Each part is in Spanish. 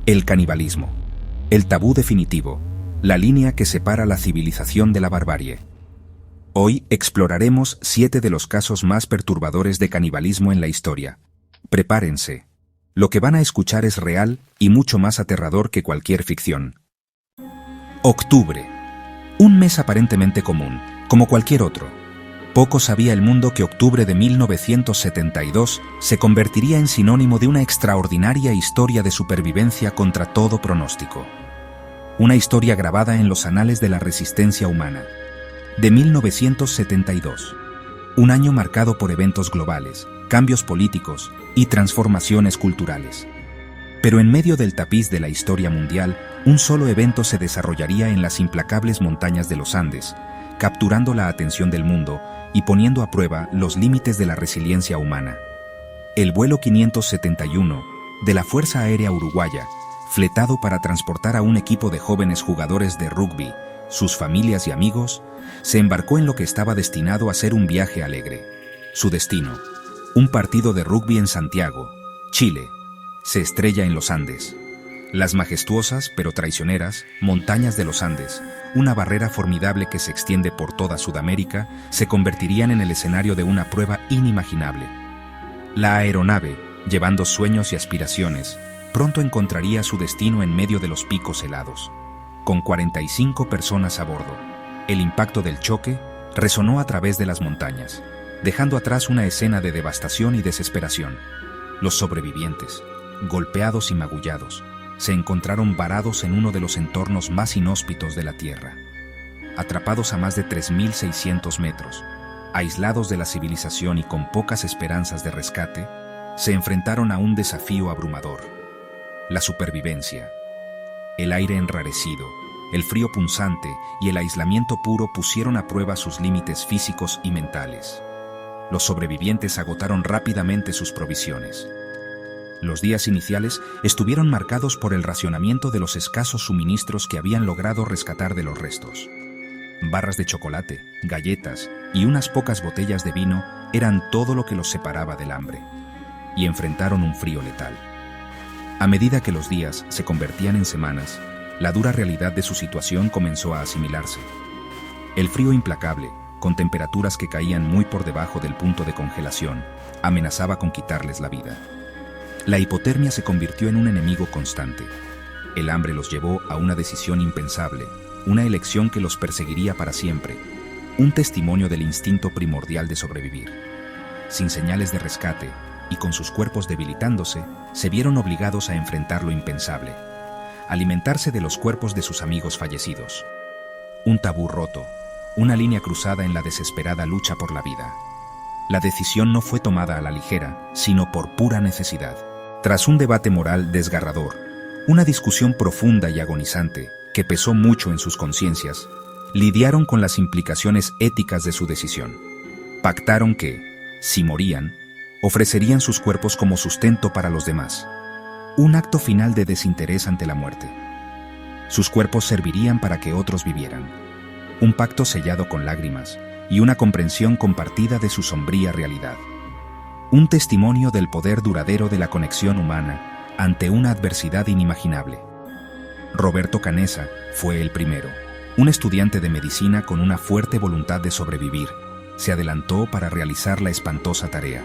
El canibalismo. El tabú definitivo. La línea que separa la civilización de la barbarie. Hoy exploraremos 7 de los casos más perturbadores de canibalismo en la historia. Prepárense. Lo que van a escuchar es real y mucho más aterrador que cualquier ficción. Octubre. Un mes aparentemente común, como cualquier otro. Poco sabía el mundo que octubre de 1972 se convertiría en sinónimo de una extraordinaria historia de supervivencia contra todo pronóstico. Una historia grabada en los anales de la resistencia humana. De 1972. Un año marcado por eventos globales, cambios políticos y transformaciones culturales. Pero en medio del tapiz de la historia mundial, un solo evento se desarrollaría en las implacables montañas de los Andes, capturando la atención del mundo y poniendo a prueba los límites de la resiliencia humana. El vuelo 571 de la Fuerza Aérea Uruguaya, fletado para transportar a un equipo de jóvenes jugadores de rugby, sus familias y amigos, se embarcó en lo que estaba destinado a ser un viaje alegre. Su destino, un partido de rugby en Santiago, Chile, se estrella en los Andes. Las majestuosas, pero traicioneras, montañas de los Andes, una barrera formidable que se extiende por toda Sudamérica, se convertirían en el escenario de una prueba inimaginable. La aeronave, llevando sueños y aspiraciones, pronto encontraría su destino en medio de los picos helados. Con 45 personas a bordo, el impacto del choque resonó a través de las montañas, dejando atrás una escena de devastación y desesperación. Los sobrevivientes, golpeados y magullados, se encontraron varados en uno de los entornos más inhóspitos de la Tierra. Atrapados a más de 3.600 metros, aislados de la civilización y con pocas esperanzas de rescate, se enfrentaron a un desafío abrumador: la supervivencia. El aire enrarecido, el frío punzante y el aislamiento puro pusieron a prueba sus límites físicos y mentales. Los sobrevivientes agotaron rápidamente sus provisiones. Los días iniciales estuvieron marcados por el racionamiento de los escasos suministros que habían logrado rescatar de los restos. Barras de chocolate, galletas y unas pocas botellas de vino eran todo lo que los separaba del hambre. Y enfrentaron un frío letal. A medida que los días se convertían en semanas, la dura realidad de su situación comenzó a asimilarse. El frío implacable, con temperaturas que caían muy por debajo del punto de congelación, amenazaba con quitarles la vida. La hipotermia se convirtió en un enemigo constante. El hambre los llevó a una decisión impensable, una elección que los perseguiría para siempre, un testimonio del instinto primordial de sobrevivir. Sin señales de rescate y con sus cuerpos debilitándose, se vieron obligados a enfrentar lo impensable: alimentarse de los cuerpos de sus amigos fallecidos. Un tabú roto, una línea cruzada en la desesperada lucha por la vida. La decisión no fue tomada a la ligera, sino por pura necesidad. Tras un debate moral desgarrador, una discusión profunda y agonizante que pesó mucho en sus conciencias, lidiaron con las implicaciones éticas de su decisión. Pactaron que, si morían, ofrecerían sus cuerpos como sustento para los demás. Un acto final de desinterés ante la muerte. Sus cuerpos servirían para que otros vivieran. Un pacto sellado con lágrimas y una comprensión compartida de su sombría realidad. Un testimonio del poder duradero de la conexión humana ante una adversidad inimaginable. Roberto Canessa fue el primero. Un estudiante de medicina con una fuerte voluntad de sobrevivir, se adelantó para realizar la espantosa tarea: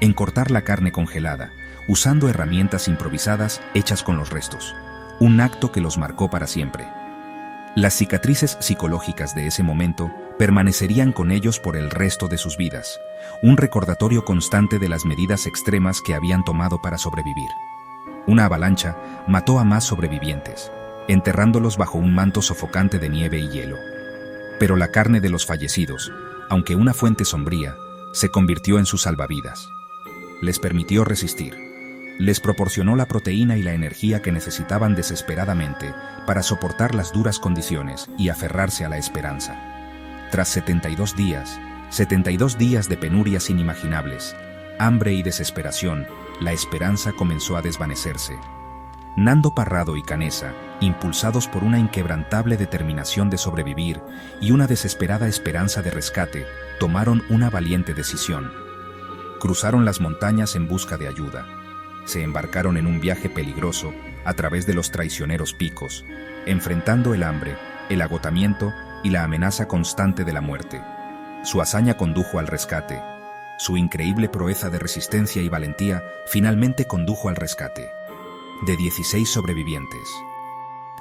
en cortar la carne congelada, usando herramientas improvisadas hechas con los restos. Un acto que los marcó para siempre. Las cicatrices psicológicas de ese momento permanecerían con ellos por el resto de sus vidas, un recordatorio constante de las medidas extremas que habían tomado para sobrevivir. Una avalancha mató a más sobrevivientes, enterrándolos bajo un manto sofocante de nieve y hielo. Pero la carne de los fallecidos, aunque una fuente sombría, se convirtió en sus salvavidas. Les permitió resistir. Les proporcionó la proteína y la energía que necesitaban desesperadamente para soportar las duras condiciones y aferrarse a la esperanza. Tras 72 días de penurias inimaginables, hambre y desesperación, la esperanza comenzó a desvanecerse. Nando Parrado y Canessa, impulsados por una inquebrantable determinación de sobrevivir y una desesperada esperanza de rescate, tomaron una valiente decisión. Cruzaron las montañas en busca de ayuda. Se embarcaron en un viaje peligroso a través de los traicioneros picos, enfrentando el hambre, el agotamiento y la amenaza constante de la muerte. Su hazaña condujo al rescate. Su increíble proeza de resistencia y valentía finalmente condujo al rescate de 16 sobrevivientes.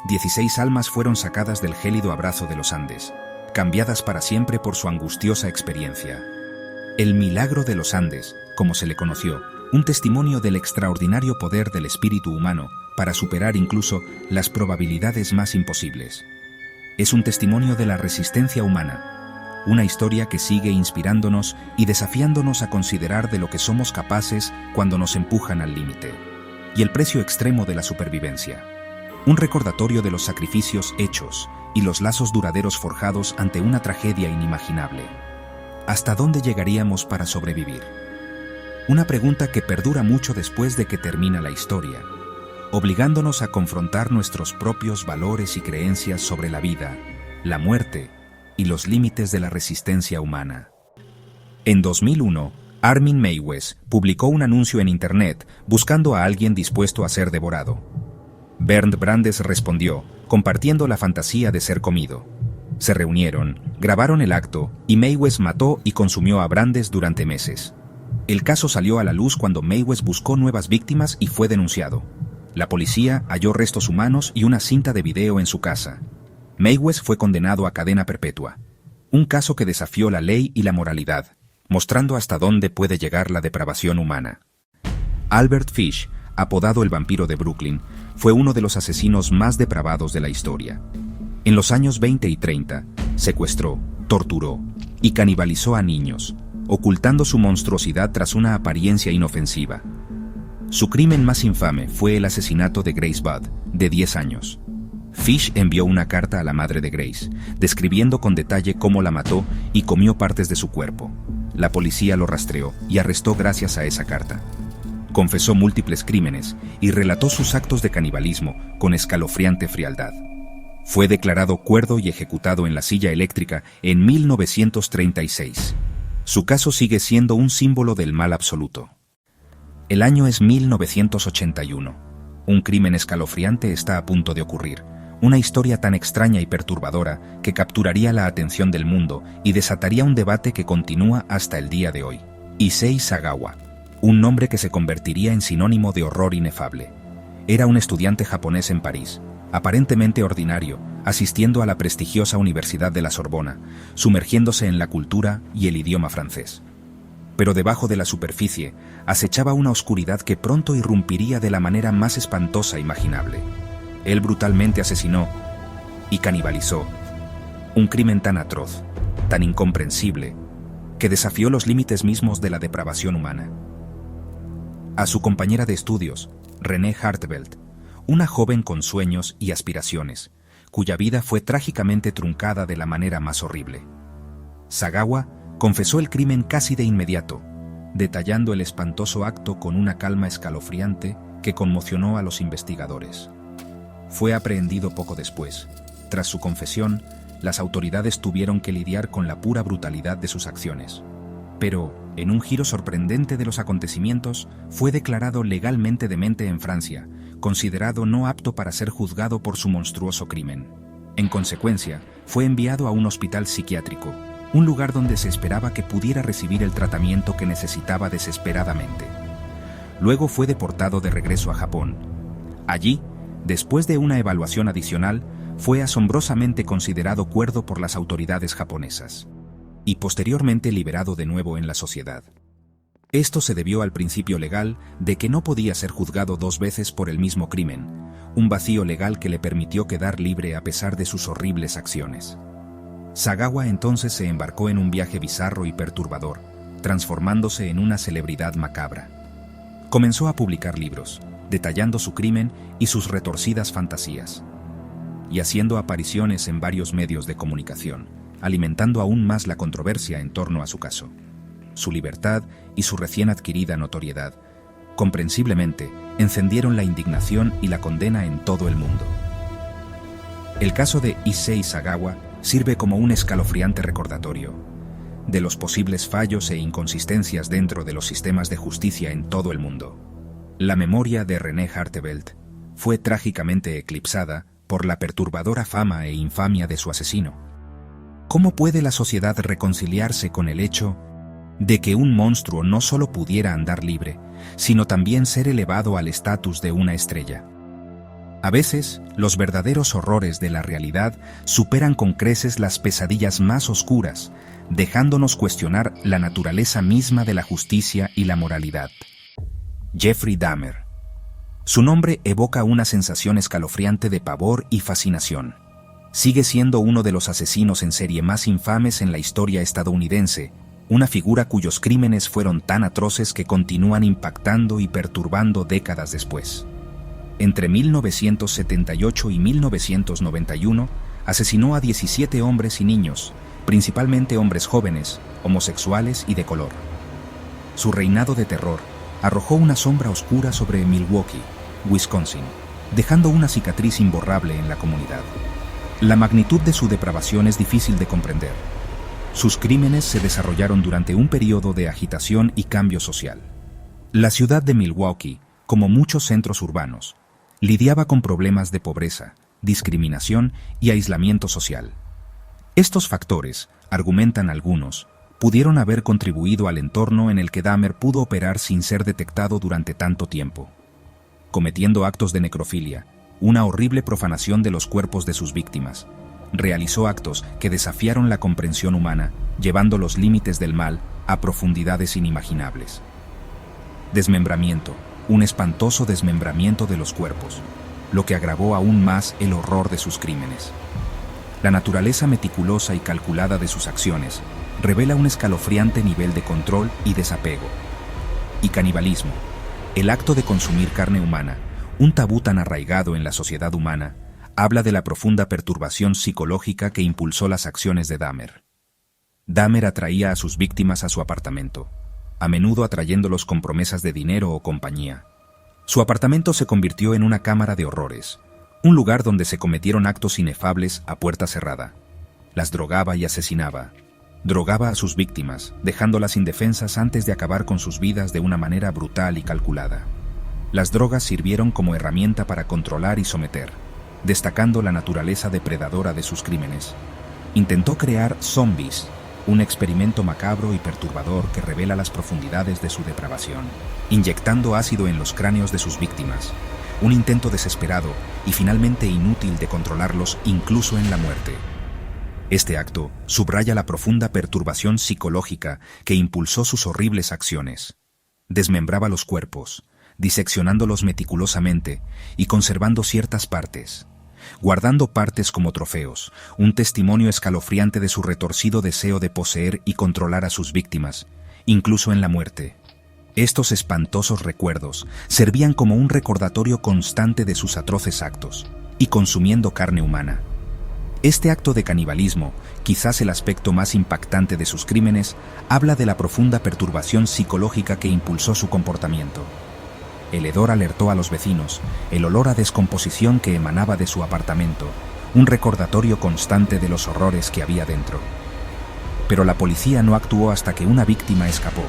16 almas fueron sacadas del gélido abrazo de los Andes, cambiadas para siempre por su angustiosa experiencia. El milagro de los Andes, como se le conoció, un testimonio del extraordinario poder del espíritu humano para superar incluso las probabilidades más imposibles. Es un testimonio de la resistencia humana, una historia que sigue inspirándonos y desafiándonos a considerar de lo que somos capaces cuando nos empujan al límite, y el precio extremo de la supervivencia. Un recordatorio de los sacrificios hechos y los lazos duraderos forjados ante una tragedia inimaginable. ¿Hasta dónde llegaríamos para sobrevivir? Una pregunta que perdura mucho después de que termina la historia, obligándonos a confrontar nuestros propios valores y creencias sobre la vida, la muerte y los límites de la resistencia humana. En 2001, Armin Meiwes publicó un anuncio en Internet buscando a alguien dispuesto a ser devorado. Bernd Brandes respondió, compartiendo la fantasía de ser comido. Se reunieron, grabaron el acto y Meiwes mató y consumió a Brandes durante meses. El caso salió a la luz cuando Meiwes buscó nuevas víctimas y fue denunciado. La policía halló restos humanos y una cinta de video en su casa. Meiwes fue condenado a cadena perpetua. Un caso que desafió la ley y la moralidad, mostrando hasta dónde puede llegar la depravación humana. Albert Fish, apodado el vampiro de Brooklyn, fue uno de los asesinos más depravados de la historia. En los años 20 y 30, secuestró, torturó y canibalizó a niños, ocultando su monstruosidad tras una apariencia inofensiva. Su crimen más infame fue el asesinato de Grace Budd, de 10 años. Fish envió una carta a la madre de Grace, describiendo con detalle cómo la mató y comió partes de su cuerpo. La policía lo rastreó y arrestó gracias a esa carta. Confesó múltiples crímenes y relató sus actos de canibalismo con escalofriante frialdad. Fue declarado cuerdo y ejecutado en la silla eléctrica en 1936. Su caso sigue siendo un símbolo del mal absoluto. El año es 1981. Un crimen escalofriante está a punto de ocurrir. Una historia tan extraña y perturbadora que capturaría la atención del mundo y desataría un debate que continúa hasta el día de hoy. Issei Sagawa, un nombre que se convertiría en sinónimo de horror inefable. Era un estudiante japonés en París, aparentemente ordinario, asistiendo a la prestigiosa Universidad de la Sorbona, sumergiéndose en la cultura y el idioma francés. Pero debajo de la superficie acechaba una oscuridad que pronto irrumpiría de la manera más espantosa imaginable. Él brutalmente asesinó y canibalizó. Un crimen tan atroz, tan incomprensible, que desafió los límites mismos de la depravación humana. A su compañera de estudios, René Hartevelt, una joven con sueños y aspiraciones, cuya vida fue trágicamente truncada de la manera más horrible. Sagawa confesó el crimen casi de inmediato, detallando el espantoso acto con una calma escalofriante que conmocionó a los investigadores. Fue aprehendido poco después. Tras su confesión, las autoridades tuvieron que lidiar con la pura brutalidad de sus acciones. Pero, en un giro sorprendente de los acontecimientos, fue declarado legalmente demente en Francia, considerado no apto para ser juzgado por su monstruoso crimen. En consecuencia, fue enviado a un hospital psiquiátrico, un lugar donde se esperaba que pudiera recibir el tratamiento que necesitaba desesperadamente. Luego fue deportado de regreso a Japón. Allí, después de una evaluación adicional, fue asombrosamente considerado cuerdo por las autoridades japonesas, y posteriormente liberado de nuevo en la sociedad. Esto se debió al principio legal de que no podía ser juzgado 2 veces por el mismo crimen, un vacío legal que le permitió quedar libre a pesar de sus horribles acciones. Sagawa entonces se embarcó en un viaje bizarro y perturbador, transformándose en una celebridad macabra. Comenzó a publicar libros, detallando su crimen y sus retorcidas fantasías, y haciendo apariciones en varios medios de comunicación, alimentando aún más la controversia en torno a su caso. Su libertad y su recién adquirida notoriedad, comprensiblemente, encendieron la indignación y la condena en todo el mundo. El caso de Issei Sagawa sirve como un escalofriante recordatorio de los posibles fallos e inconsistencias dentro de los sistemas de justicia en todo el mundo. La memoria de René Hartevelt fue trágicamente eclipsada por la perturbadora fama e infamia de su asesino. ¿Cómo puede la sociedad reconciliarse con el hecho de que un monstruo no solo pudiera andar libre, sino también ser elevado al estatus de una estrella? A veces, los verdaderos horrores de la realidad superan con creces las pesadillas más oscuras, dejándonos cuestionar la naturaleza misma de la justicia y la moralidad. Jeffrey Dahmer. Su nombre evoca una sensación escalofriante de pavor y fascinación. Sigue siendo uno de los asesinos en serie más infames en la historia estadounidense, una figura cuyos crímenes fueron tan atroces que continúan impactando y perturbando décadas después. Entre 1978 y 1991, asesinó a 17 hombres y niños, principalmente hombres jóvenes, homosexuales y de color. Su reinado de terror arrojó una sombra oscura sobre Milwaukee, Wisconsin, dejando una cicatriz imborrable en la comunidad. La magnitud de su depravación es difícil de comprender. Sus crímenes se desarrollaron durante un periodo de agitación y cambio social. La ciudad de Milwaukee, como muchos centros urbanos, lidiaba con problemas de pobreza, discriminación y aislamiento social. Estos factores, argumentan algunos, pudieron haber contribuido al entorno en el que Dahmer pudo operar sin ser detectado durante tanto tiempo, cometiendo actos de necrofilia, una horrible profanación de los cuerpos de sus víctimas. Realizó actos que desafiaron la comprensión humana, llevando los límites del mal a profundidades inimaginables. Desmembramiento, un espantoso desmembramiento de los cuerpos, lo que agravó aún más el horror de sus crímenes. La naturaleza meticulosa y calculada de sus acciones revela un escalofriante nivel de control y desapego. Y canibalismo, el acto de consumir carne humana, un tabú tan arraigado en la sociedad humana, habla de la profunda perturbación psicológica que impulsó las acciones de Dahmer. Dahmer atraía a sus víctimas a su apartamento, a menudo atrayéndolos con promesas de dinero o compañía. Su apartamento se convirtió en una cámara de horrores, un lugar donde se cometieron actos inefables a puerta cerrada. Las drogaba y asesinaba. Drogaba a sus víctimas, dejándolas indefensas antes de acabar con sus vidas de una manera brutal y calculada. Las drogas sirvieron como herramienta para controlar y someter, destacando la naturaleza depredadora de sus crímenes. Intentó crear zombies, un experimento macabro y perturbador que revela las profundidades de su depravación, inyectando ácido en los cráneos de sus víctimas, un intento desesperado y finalmente inútil de controlarlos incluso en la muerte. Este acto subraya la profunda perturbación psicológica que impulsó sus horribles acciones. Desmembraba los cuerpos, diseccionándolos meticulosamente y conservando ciertas partes, guardando partes como trofeos, un testimonio escalofriante de su retorcido deseo de poseer y controlar a sus víctimas, incluso en la muerte. Estos espantosos recuerdos servían como un recordatorio constante de sus atroces actos, y consumiendo carne humana. Este acto de canibalismo, quizás el aspecto más impactante de sus crímenes, habla de la profunda perturbación psicológica que impulsó su comportamiento. El hedor alertó a los vecinos, el olor a descomposición que emanaba de su apartamento, un recordatorio constante de los horrores que había dentro. Pero la policía no actuó hasta que una víctima escapó,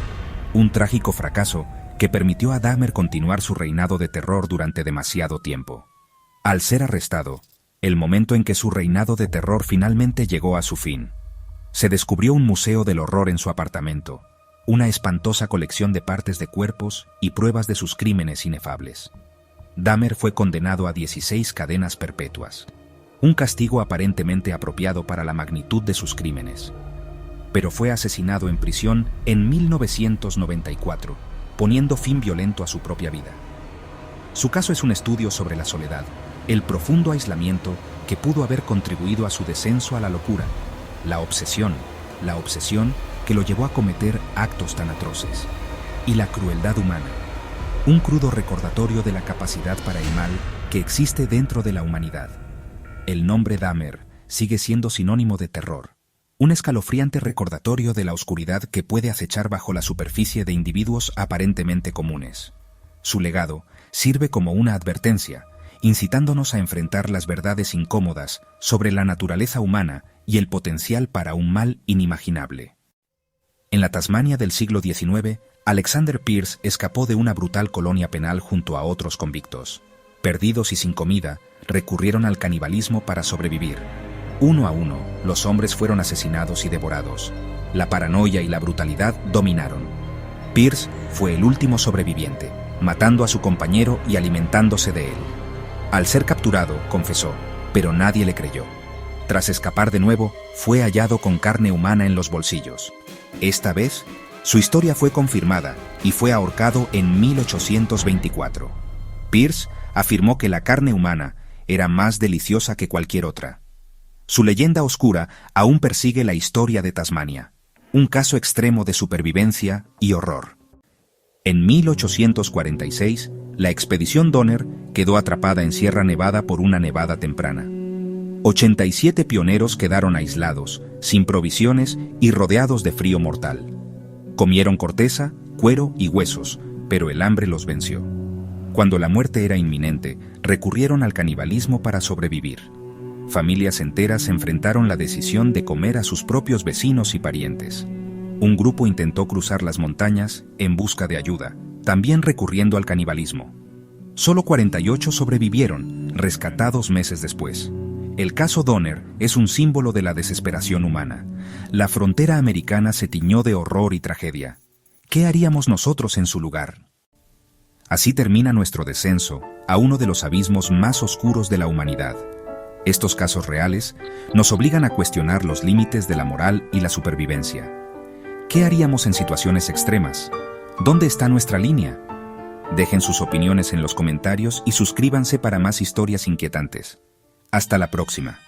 un trágico fracaso que permitió a Dahmer continuar su reinado de terror durante demasiado tiempo. Al ser arrestado, el momento en que su reinado de terror finalmente llegó a su fin, se descubrió un museo del horror en su apartamento, una espantosa colección de partes de cuerpos y pruebas de sus crímenes inefables. Dahmer fue condenado a 16 cadenas perpetuas, un castigo aparentemente apropiado para la magnitud de sus crímenes. Pero fue asesinado en prisión en 1994, poniendo fin violento a su propia vida. Su caso es un estudio sobre la soledad, el profundo aislamiento que pudo haber contribuido a su descenso a la locura, la obsesión que lo llevó a cometer actos tan atroces, y la crueldad humana, un crudo recordatorio de la capacidad para el mal que existe dentro de la humanidad. El nombre Dahmer sigue siendo sinónimo de terror, un escalofriante recordatorio de la oscuridad que puede acechar bajo la superficie de individuos aparentemente comunes. Su legado sirve como una advertencia, incitándonos a enfrentar las verdades incómodas sobre la naturaleza humana y el potencial para un mal inimaginable. En la Tasmania del siglo XIX, Alexander Pierce escapó de una brutal colonia penal junto a otros convictos. Perdidos y sin comida, recurrieron al canibalismo para sobrevivir. Uno a uno, los hombres fueron asesinados y devorados. La paranoia y la brutalidad dominaron. Pierce fue el último sobreviviente, matando a su compañero y alimentándose de él. Al ser capturado, confesó, pero nadie le creyó. Tras escapar de nuevo, fue hallado con carne humana en los bolsillos. Esta vez, su historia fue confirmada y fue ahorcado en 1824. Pierce afirmó que la carne humana era más deliciosa que cualquier otra. Su leyenda oscura aún persigue la historia de Tasmania, un caso extremo de supervivencia y horror. En 1846, la expedición Donner quedó atrapada en Sierra Nevada por una nevada temprana. 87 pioneros quedaron aislados, sin provisiones y rodeados de frío mortal. Comieron corteza, cuero y huesos, pero el hambre los venció. Cuando la muerte era inminente, recurrieron al canibalismo para sobrevivir. Familias enteras enfrentaron la decisión de comer a sus propios vecinos y parientes. Un grupo intentó cruzar las montañas en busca de ayuda, también recurriendo al canibalismo. Solo 48 sobrevivieron, rescatados meses después. El caso Donner es un símbolo de la desesperación humana. La frontera americana se tiñó de horror y tragedia. ¿Qué haríamos nosotros en su lugar? Así termina nuestro descenso a uno de los abismos más oscuros de la humanidad. Estos casos reales nos obligan a cuestionar los límites de la moral y la supervivencia. ¿Qué haríamos en situaciones extremas? ¿Dónde está nuestra línea? Dejen sus opiniones en los comentarios y suscríbanse para más historias inquietantes. Hasta la próxima.